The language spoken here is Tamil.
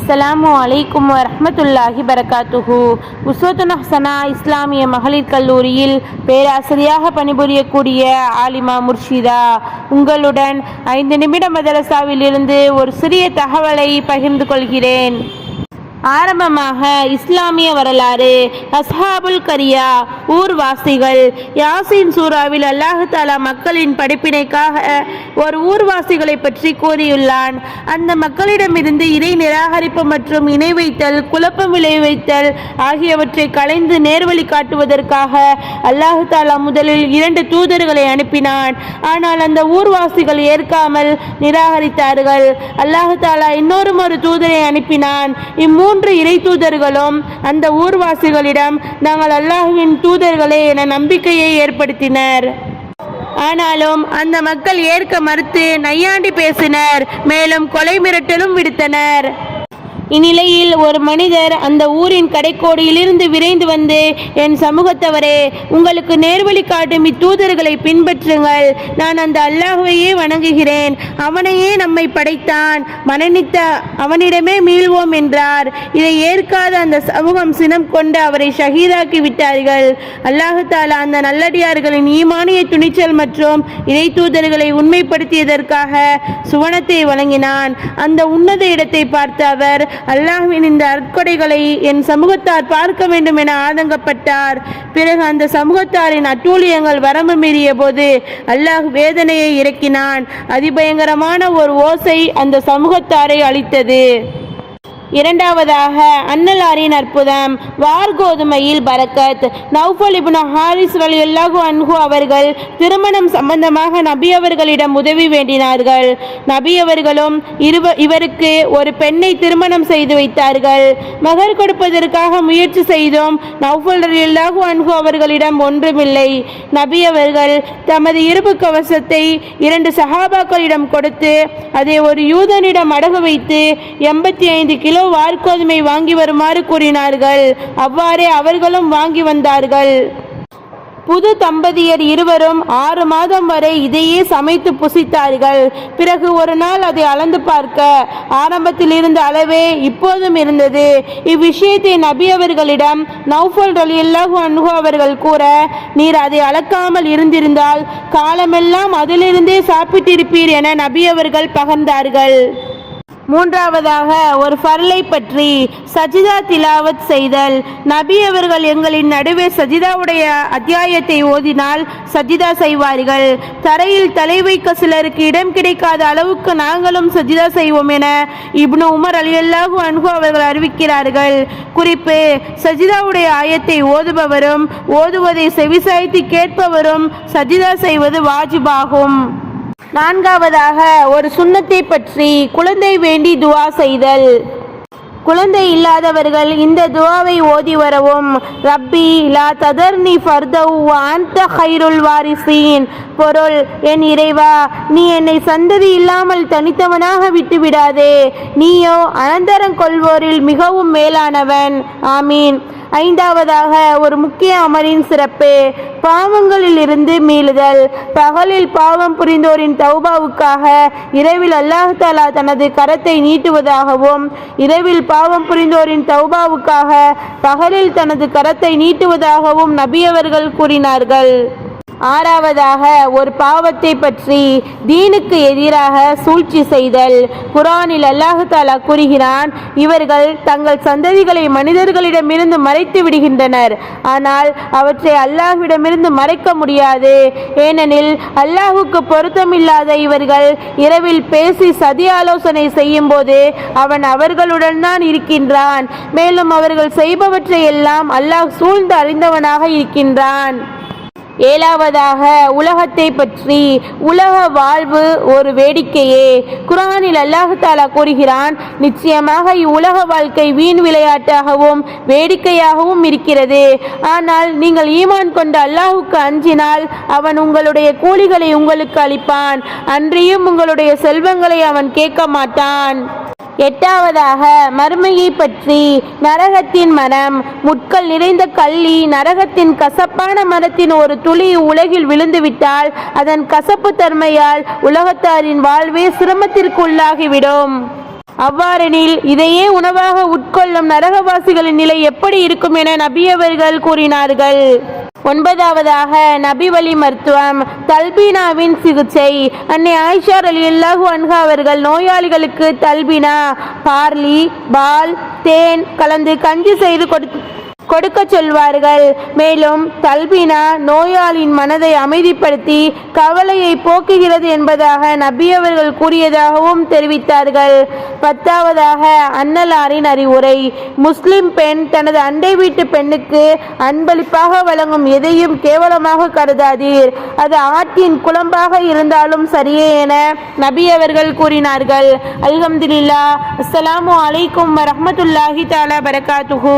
அஸ்ஸலாமு அலைக்கும் வரஹ்மத்துல்லாஹி பரகாத்துஹு. உஸ்வத்துன் ஹஸனா இஸ்லாமிய மகளிர் கல்லூரியில் பேராசிரியாக பணிபுரியக்கூடிய ஆலிமா முர்ஷிதா உங்களுடன் 5 நிமிட மதரசாவில் இருந்து ஒரு சிறிய தகவலை பகிர்ந்து கொள்கிறேன். ஆரம்பமாக இஸ்லாமிய வரலாறு. அஸ்ஹாபுல் கரியா ஊர்வாசிகள். யாசின் சூராவில் அல்லாஹ் தஆலா மக்களின் படிப்பினைக்காக ஒரு ஊர்வாசிகளை பற்றி கூறியுள்ளான். அந்த மக்களிடமிருந்து இறை நிராகரிப்பு மற்றும் இணை வைத்தல், குழப்பம் விளைவித்தல் ஆகியவற்றை களைந்து நேர்வழி காட்டுவதற்காக அல்லாஹ் தஆலா முதலில் 2 தூதர்களை அனுப்பினான். ஆனால் அந்த ஊர்வாசிகள் ஏற்காமல் நிராகரித்தார்கள். அல்லாஹ் தஆலா இன்னொரு தூதரை அனுப்பினான். 3 இறை தூதர்களும் அந்த ஊர்வாசிகளிடம் நாங்கள் அல்லாஹ்வின் தூதர்களே என நம்பிக்கையை ஏற்படுத்தினர். ஆனாலும் அந்த மக்கள் ஏற்க மறுத்து நையாண்டி பேசினர், மேலும் கொலை மிரட்டலும் விடுத்தனர். இந்நிலையில் ஒரு மனிதர் அந்த ஊரின் கடைக்கோடியிலிருந்து விரைந்து வந்து, என் சமூகத்தவரே, உங்களுக்கு நேர்வழி காட்டும் இத்தூதர்களை பின்பற்றுங்கள். நான் அந்த அல்லாஹ்வையே வணங்குகிறேன். அவனையே நம்மை படைத்தான், மரணித்த அவனிடமே மீள்வோம் என்றார். இதை ஏற்காத அந்த சமூகம் சினம் கொண்டு அவரை ஷஹீதாக்கி விட்டார்கள். அல்லாஹ் தஆலா அந்த நல்லடியார்களின் ஈமானிய துணிச்சல் மற்றும் இறை தூதர்களை உண்மைப்படுத்தியதற்காக சுவனத்தை வழங்கினான். அந்த உன்னத இடத்தை பார்த்த அவர், அல்லாஹ்வின் இந்த அற்கொடைகளை என் சமூகத்தார் பார்க்க வேண்டும் என ஆதங்கப்பட்டார். பிறகு அந்த சமூகத்தாரின் அட்டூழியங்கள் வரம்பு மீறிய போது அல்லாஹ் வேதனையை இறக்கினான். அதிபயங்கரமான ஒரு ஓசை அந்த சமூகத்தாரை அழித்தது. இரண்டாவதாக அன்னலாரின் அற்புதம். வார்கோதுமையில் பரக்கத். நௌஃபல் இப்னு ஹாரிஸ் ரலியல்லாஹு அன்ஹு அவர்கள் திருமணம் சம்பந்தமாக நபி அவர்களிடம் உதவி வேண்டினார்கள். நபி அவர்களும் இவருக்கு ஒரு பெண்ணை திருமணம் செய்து வைத்தார்கள். மகர் கொடுப்பதற்காக முயற்சி செய்தோம். நௌஃபல் ரலியல்லாஹு அன்ஹு அவர்களிடம் ஒன்றுமில்லை. நபி அவர்கள் தமது இரும்பு கவசத்தை 2 சஹாபாக்களிடம் கொடுத்து அதை ஒரு யூதனிடம் அடகு வைத்து 85 கிலோ வார்கோதுமை வாங்கி வருமாறு கூறினார்கள். அவ்வாறே அவர்களும் வாங்கி வந்தார்கள். புது தம்பதியர் இருவரும் 6 மாதம் வரை இதையே சமைத்து புசித்தார்கள். பிறகு ஒரு நாள் அதை அளந்து பார்க்க ஆரம்பத்தில் இருந்த அளவே இப்போதும் இருந்தது. இவ்விஷயத்தை நபி அவர்களிடம் நௌஃபல் ரலியல்லாஹு அன்ஹு அவர்கள் கூற, நீர் அதை அளக்காமல் இருந்திருந்தால் காலமெல்லாம் அதிலிருந்தே சாப்பிட்டிருப்பீர் என நபி அவர்கள் பகர்ந்தார்கள். மூன்றாவதாக ஒரு ஃபர்லை பற்றி. சஜிதா திலாவத் செய்தல். நபி அவர்கள் எங்களின் நடுவே சஜிதாவுடைய அத்தியாயத்தை ஓதினால் சஜிதா செய்வார்கள். தரையில் தலை வைக்க சிலருக்கு இடம் கிடைக்காத அளவுக்கு நாங்களும் சஜிதா செய்வோம் என இப்னு உமர் ரலியல்லாஹு அன்ஹு அவர்கள் அறிவிக்கிறார்கள். குறிப்பு: சஜிதாவுடைய ஆயத்தை ஓதுபவரும் ஓதுவதை செவிசாய்த்து கேட்பவரும் சஜிதா செய்வது வாஜிபாகும். நான்காவதாக ஒரு சுன்னத்தை பற்றி. குழந்தை வேண்டி துவா செய்தல். குழந்தை இல்லாதவர்கள் இந்த துவாவை ஓதி வரவும். ரப்பி லா ததர்னி ஃபர்தவ் வ அன்த கைருல் வாரிசீன். பொருள்: என் இறைவா, நீ என்னை சந்ததி இல்லாமல் தனித்தவனாக விட்டுவிடாதே, நீயோ அனந்தரம் கொள்வோரில் மிகவும் மேலானவன். ஆமீன். ஐந்தாவதாக ஒரு முக்கிய அமரின் சிறப்பு. பாவங்களில் இருந்து மீளுதல். பகலில் பாவம் புரிந்தோரின் தௌபாவுக்காக இரவில் அல்லாஹ் தஆலா தனது கரத்தை நீட்டுவதாகவும், இரவில் பாவம் புரிந்தோரின் தௌபாவுக்காக பகலில் தனது கரத்தை நீட்டுவதாகவும் நபி அவர்கள் கூறினார்கள். ஆறாவதாக ஒரு பாவத்தை பற்றி. தீனுக்கு எதிராக சூழ்ச்சி செய்தல். குர்ஆனில் அல்லாஹ் தஆலா கூறுகிறான், இவர்கள் தங்கள் சந்ததிகளை மனிதர்களிடமிருந்து மறைத்து விடுகின்றனர், ஆனால் அவற்றை அல்லாஹ்விடமிருந்து மறைக்க முடியாது. ஏனெனில் அல்லாஹுக்கு பொருத்தமில்லாத இவர்கள் இரவில் பேசி சதி ஆலோசனை செய்யும் போது அவன் அவர்களுடன் தான் இருக்கின்றான். மேலும் அவர்கள் செய்பவற்றை எல்லாம் அல்லாஹ் சூழ்ந்து அறிந்தவனாக இருக்கின்றான். ஏழாவதாக உலகத்தை பற்றி. உலக வாழ்வு ஒரு வேடிக்கையே. குர்ஆனில் அல்லாஹ் தஆலா கூறுகிறான், நிச்சயமாக இவ்வுலக வாழ்க்கை வீண் விளையாட்டாகவும் வேடிக்கையாகவும் இருக்கிறது. ஆனால் நீங்கள் ஈமான் கொண்ட அல்லாஹுக்கு அஞ்சினால் அவன் உங்களுடைய கூலிகளை உங்களுக்கு அளிப்பான், அன்றியும் உங்களுடைய செல்வங்களை அவன் கேட்க மாட்டான். எட்டாவதாக மறுமையை பற்றி. நரகத்தின் மரம். முட்கள் நிறைந்த கள்ளி நரகத்தின் கசப்பான மரத்தின் ஒரு துளி உலகில் விழுந்துவிட்டால் அதன் கசப்பு தன்மையால் உலகத்தாரின் வாழ்வே சிரமத்திற்கு உள்ளாகிவிடும். அவ்வாறெனில் இதையே உணவாக உட்கொள்ளும் நரகவாசிகளின் நிலை எப்படி இருக்கும் என நபி அவர்கள் கூறினார்கள். 9வதாக நபி வழி மருத்துவம், தல்பீனாவின் சிகிச்சை. அன்னை ஆயிஷா ரலியல்லாஹு அன்ஹா அவர்கள் நோயாளிகளுக்கு தல்பீனா, பார்லி, பால், தேன் கலந்து கஞ்சி செய்து கொடுக்க சொல்வார்கள். மேலும் தல்பீனா நோயாளியின் மனதை அமைதிப்படுத்தி கவலையை போக்குகிறது என்பதாக நபி அவர்கள் கூறியதாகவும் தெரிவித்தார்கள். 10வதாக அன்னலாரின் அறிவுரை, முஸ்லிம் பெண் தனது அண்டை வீட்டு பெண்ணுக்கு அன்பளிப்பாக வழங்கும் எதையும் கேவலமாக கருதாதீர், அது ஆட்டின் குழம்பாக இருந்தாலும் சரியே என நபி அவர்கள் கூறினார்கள். அல்ஹம்துலில்லாஹ். அஸ்ஸலாமு அலைக்கும் வரஹ்மத்துல்லாஹி தஆலா பரகாத்துஹு.